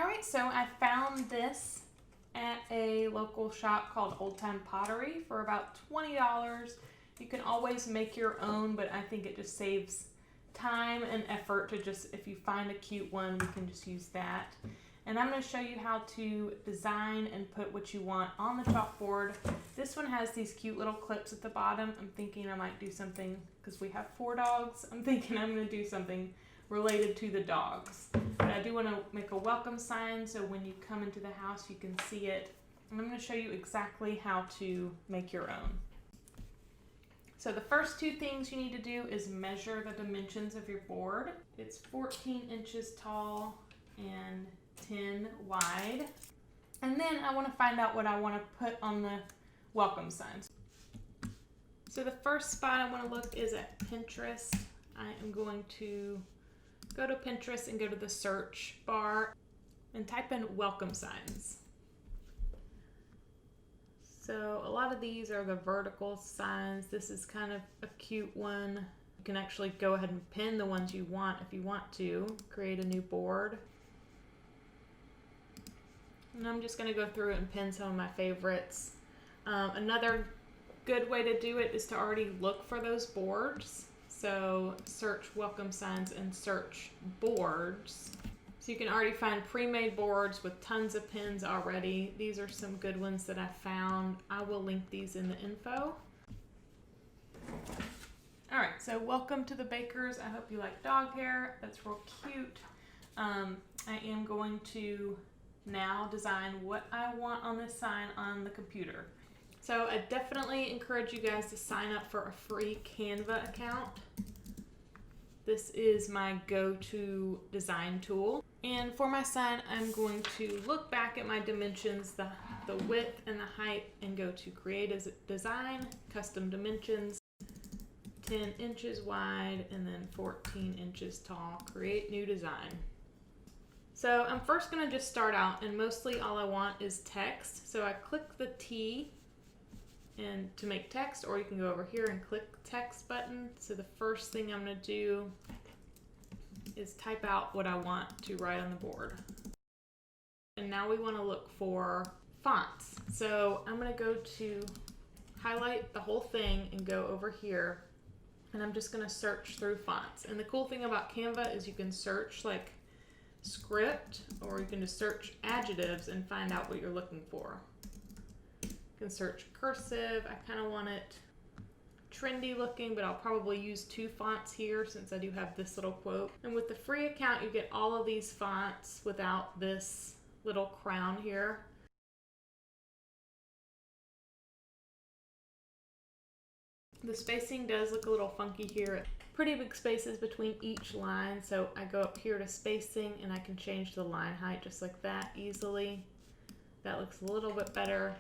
Alright, so I found this at a local shop called Old Time Pottery for about $20. You can always make your own, but I think it just saves time and effort to just, if you find a cute one, we can just use that. And I'm going to show you how to design and put what you want on the chalkboard. This one has these cute little clips at the bottom. I'm thinking I might do something, because we have 4 dogs, I'm thinking I'm going to do something related to the dogs. But I do want to make a welcome sign so when you come into the house you can see it. And I'm going to show you exactly how to make your own. So the first 2 things you need to do is measure the dimensions of your board. It's 14 inches tall and 10 wide. And then I want to find out what I want to put on the welcome signs. So the first spot I want to look is at Pinterest. I am going to go to Pinterest and go to the search bar and type in welcome signs. So a lot of these are the vertical signs. This is kind of a cute one. You can actually go ahead and pin the ones you want if you want to. Create a new board. And I'm just going to go through and pin some of my favorites. Another good way to do it is to already look for those boards. So search welcome signs and search boards. So you can already find pre-made boards with tons of pins already. These are some good ones that I found. I will link these in the info. All right, so welcome to the Bakers. I hope you like dog hair. That's real cute. I am going to now design what I want on this sign on the computer. So I definitely encourage you guys to sign up for a free Canva account. This is my go-to design tool. And for my sign, I'm going to look back at my dimensions, the width and the height, and go to Create as Design, Custom Dimensions, 10 inches wide, and then 14 inches tall, Create New Design. So I'm first going to just start out, and mostly all I want is text. So I click the T and to make text, or you can go over here and click text button. So the first thing I'm going to do is type out what I want to write on the board. And now we want to look for fonts. So I'm going to go to highlight the whole thing and go over here, and I'm just going to search through fonts. And the cool thing about Canva is you can search like script, or you can just search adjectives and find out what you're looking for. You can search cursive. I kind of want it trendy looking, but I'll probably use 2 fonts here since I do have this little quote. And with the free account, you get all of these fonts without this little crown here. The spacing does look a little funky here. Pretty big spaces between each line, so I go up here to spacing and I can change the line height just like that easily. That looks a little bit better.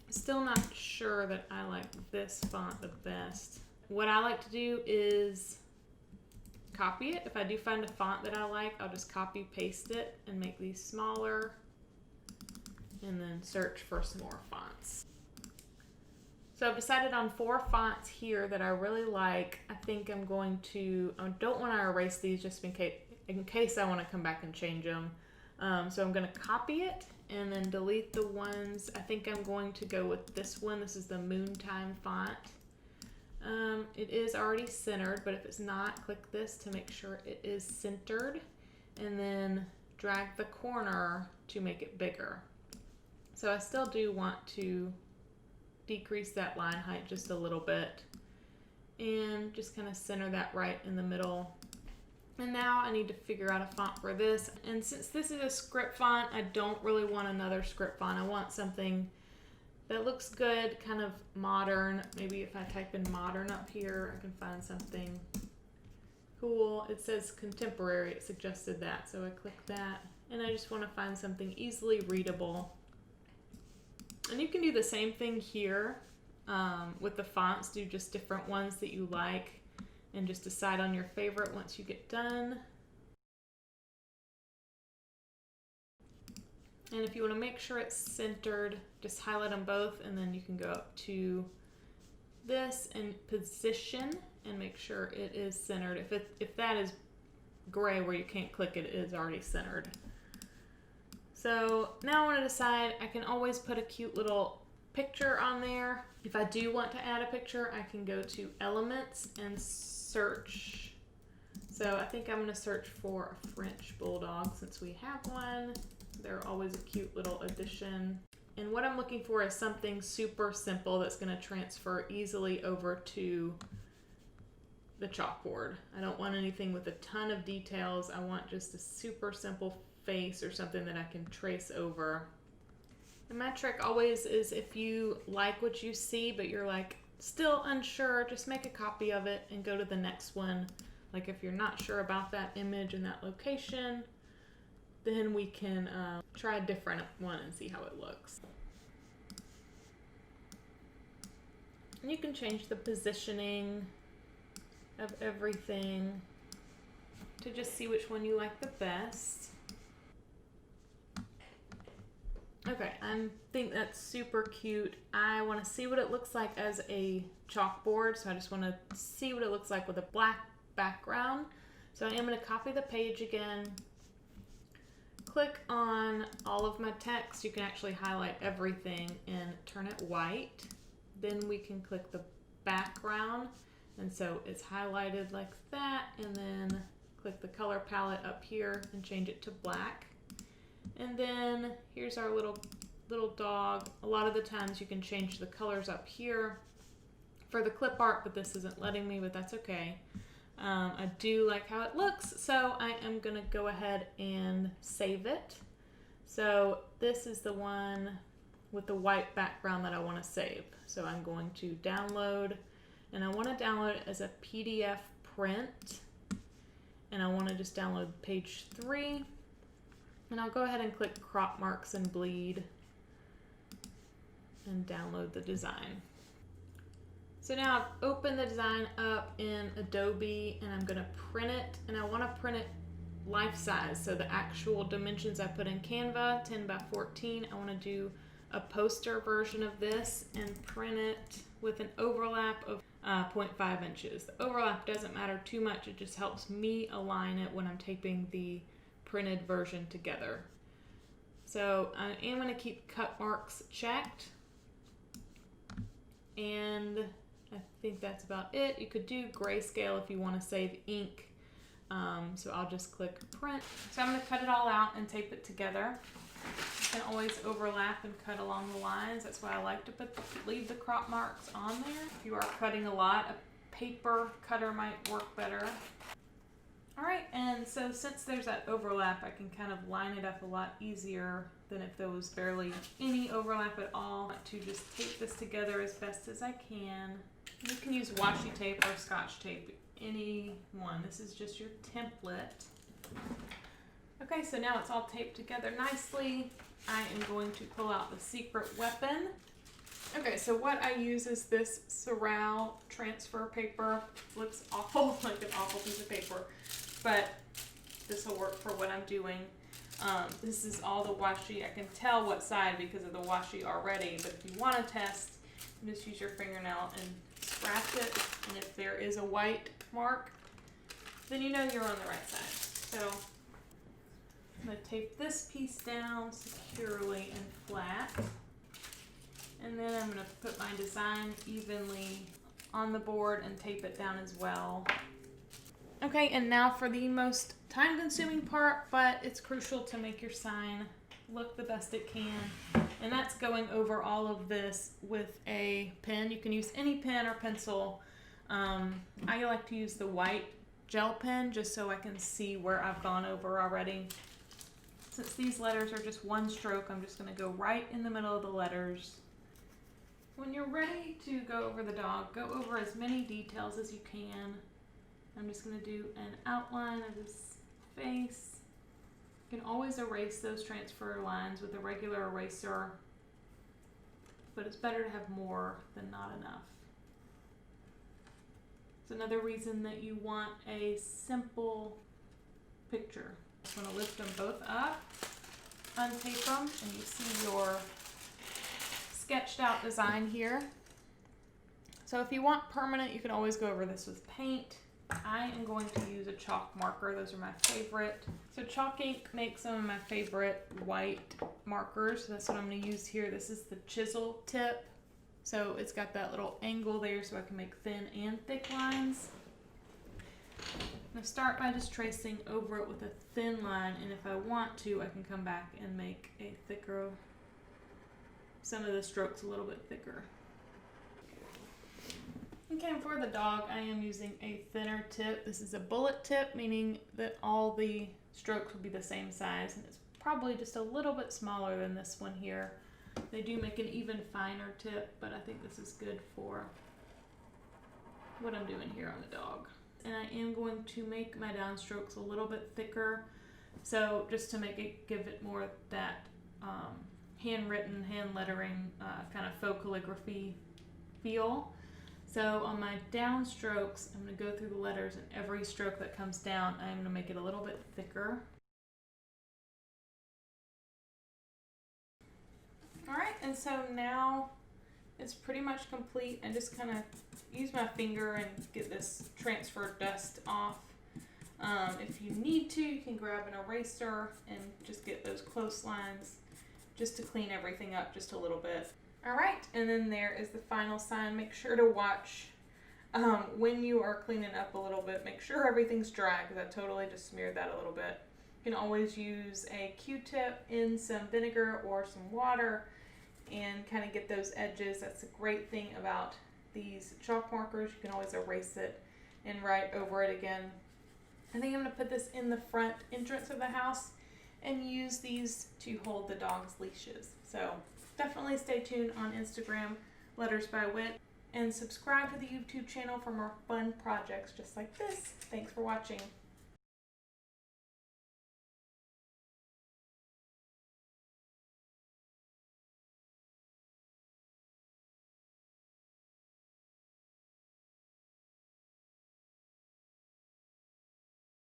Still not sure that I like this font the best. What I like to do is copy it. If I do find a font that I like, I'll just copy paste it and make these smaller, and then search for some more fonts. So I've decided on 4 fonts here that I really like. I think I'm going to, I don't want to erase these just in case I want to come back and change them. So I'm going to copy it and then delete the ones. I think I'm going to go with this one. This is the Moontime font. It is already centered, but if it's not, click this to make sure it is centered, and then drag the corner to make it bigger. So I still do want to decrease that line height just a little bit and just kind of center that right in the middle. And now I need to figure out a font for this. And since this is a script font, I don't really want another script font. I want something that looks good, kind of modern. Maybe if I type in modern up here, I can find something cool. It says contemporary, it suggested that. So I click that, and I just want to find something easily readable. And you can do the same thing here with the fonts. Do just different ones that you like and just decide on your favorite once you get done. And if you want to make sure it's centered, just highlight them both, and then you can go up to this and position and make sure it is centered. If that is gray where you can't click it, it is already centered. So now I want to decide, I can always put a cute little picture on there. If I do want to add a picture, I can go to Elements and search. So I think I'm going to search for a French Bulldog since we have one. They're always a cute little addition. And what I'm looking for is something super simple that's going to transfer easily over to the chalkboard. I don't want anything with a ton of details. I want just a super simple face or something that I can trace over. And my trick always is, if you like what you see but you're like still unsure, just make a copy of it and go to the next one. Like if you're not sure about that image and that location, then we can try a different one and see how it looks. And you can change the positioning of everything to just see which one you like the best. Okay, I think that's super cute. I want to see what it looks like as a chalkboard, so I just want to see what it looks like with a black background. So I am going to copy the page again, click on all of my text. You can actually highlight everything and turn it white. Then we can click the background, and so it's highlighted like that, and then click the color palette up here and change it to black. And then here's our little dog. A lot of the times you can change the colors up here for the clip art, but this isn't letting me, but that's okay. I do like how it looks, so I am gonna go ahead and save it. So this is the one with the white background that I want to save. So I'm going to download, and I want to download it as a PDF print, and I want to just download page 3, and I'll go ahead and click crop marks and bleed and download the design. So now I've opened the design up in Adobe, and I'm going to print it, and I want to print it life size. So the actual dimensions I put in Canva, 10 by 14, I want to do a poster version of this and print it with an overlap of 0.5 inches. The overlap doesn't matter too much, it just helps me align it when I'm taping the printed version together. So I am going to keep cut marks checked, and I think that's about it. You could do grayscale if you want to save ink. So I'll just click print. So I'm going to cut it all out and tape it together. You can always overlap and cut along the lines. That's why I like to leave the crop marks on there. If you are cutting a lot, a paper cutter might work better. All right, and so since there's that overlap, I can kind of line it up a lot easier than if there was barely any overlap at all. I want to just tape this together as best as I can. You can use washi tape or Scotch tape, any one. This is just your template. Okay, so now it's all taped together nicely. I am going to pull out the secret weapon. Okay, so what I use is this Sorrel transfer paper. Looks awful, like an awful piece of paper, but this will work for what I'm doing. This is all the washi. I can tell what side because of the washi already, but if you want to test, just use your fingernail and scratch it, and if there is a white mark, then you know you're on the right side. So I'm going to tape this piece down securely and flat, and then I'm going to put my design evenly on the board and tape it down as well. Okay, and now for the most time-consuming part, but it's crucial to make your sign look the best it can, and that's going over all of this with a pen. You can use any pen or pencil. I like to use the white gel pen just so I can see where I've gone over already. Since these letters are just one stroke, I'm just going to go right in the middle of the letters. When you're ready to go over the dog, go over as many details as you can. I'm just going to do an outline of his face. You can always erase those transfer lines with a regular eraser, but it's better to have more than not enough. It's another reason that you want a simple picture. I'm going to lift them both up, untape them, and you see your sketched out design here. So if you want permanent, you can always go over this with paint. I am going to use a chalk marker. Those are my favorite. So chalk ink makes some of my favorite white markers. That's what I'm going to use here. This is the chisel tip. So it's got that little angle there so I can make thin and thick lines. I'm going to start by just tracing over it with a thin line, and if I want to, I can come back and make a thicker, some of the strokes a little bit thicker. Okay, and for the dog, I am using a thinner tip. This is a bullet tip, meaning that all the strokes will be the same size, and it's probably just a little bit smaller than this one here. They do make an even finer tip, but I think this is good for what I'm doing here on the dog. And I am going to make my downstrokes a little bit thicker, so just to make it, give it more of that handwritten, hand lettering, kind of faux calligraphy feel. So on my downstrokes, I'm going to go through the letters, and every stroke that comes down, I'm going to make it a little bit thicker. Alright, and so now it's pretty much complete. I just kind of use my finger and get this transfer dust off. If you need to, you can grab an eraser and just get those close lines just to clean everything up just a little bit. Alright, and then there is the final sign. Make sure to watch when you are cleaning up a little bit. Make sure everything's dry, because I totally just smeared that a little bit. You can always use a Q-tip in some vinegar or some water and kind of get those edges. That's a great thing about these chalk markers. You can always erase it and write over it again. I think I'm going to put this in the front entrance of the house and use these to hold the dog's leashes. So definitely stay tuned on Instagram, Letters by Wit, and subscribe to the YouTube channel for more fun projects just like this. Thanks for watching.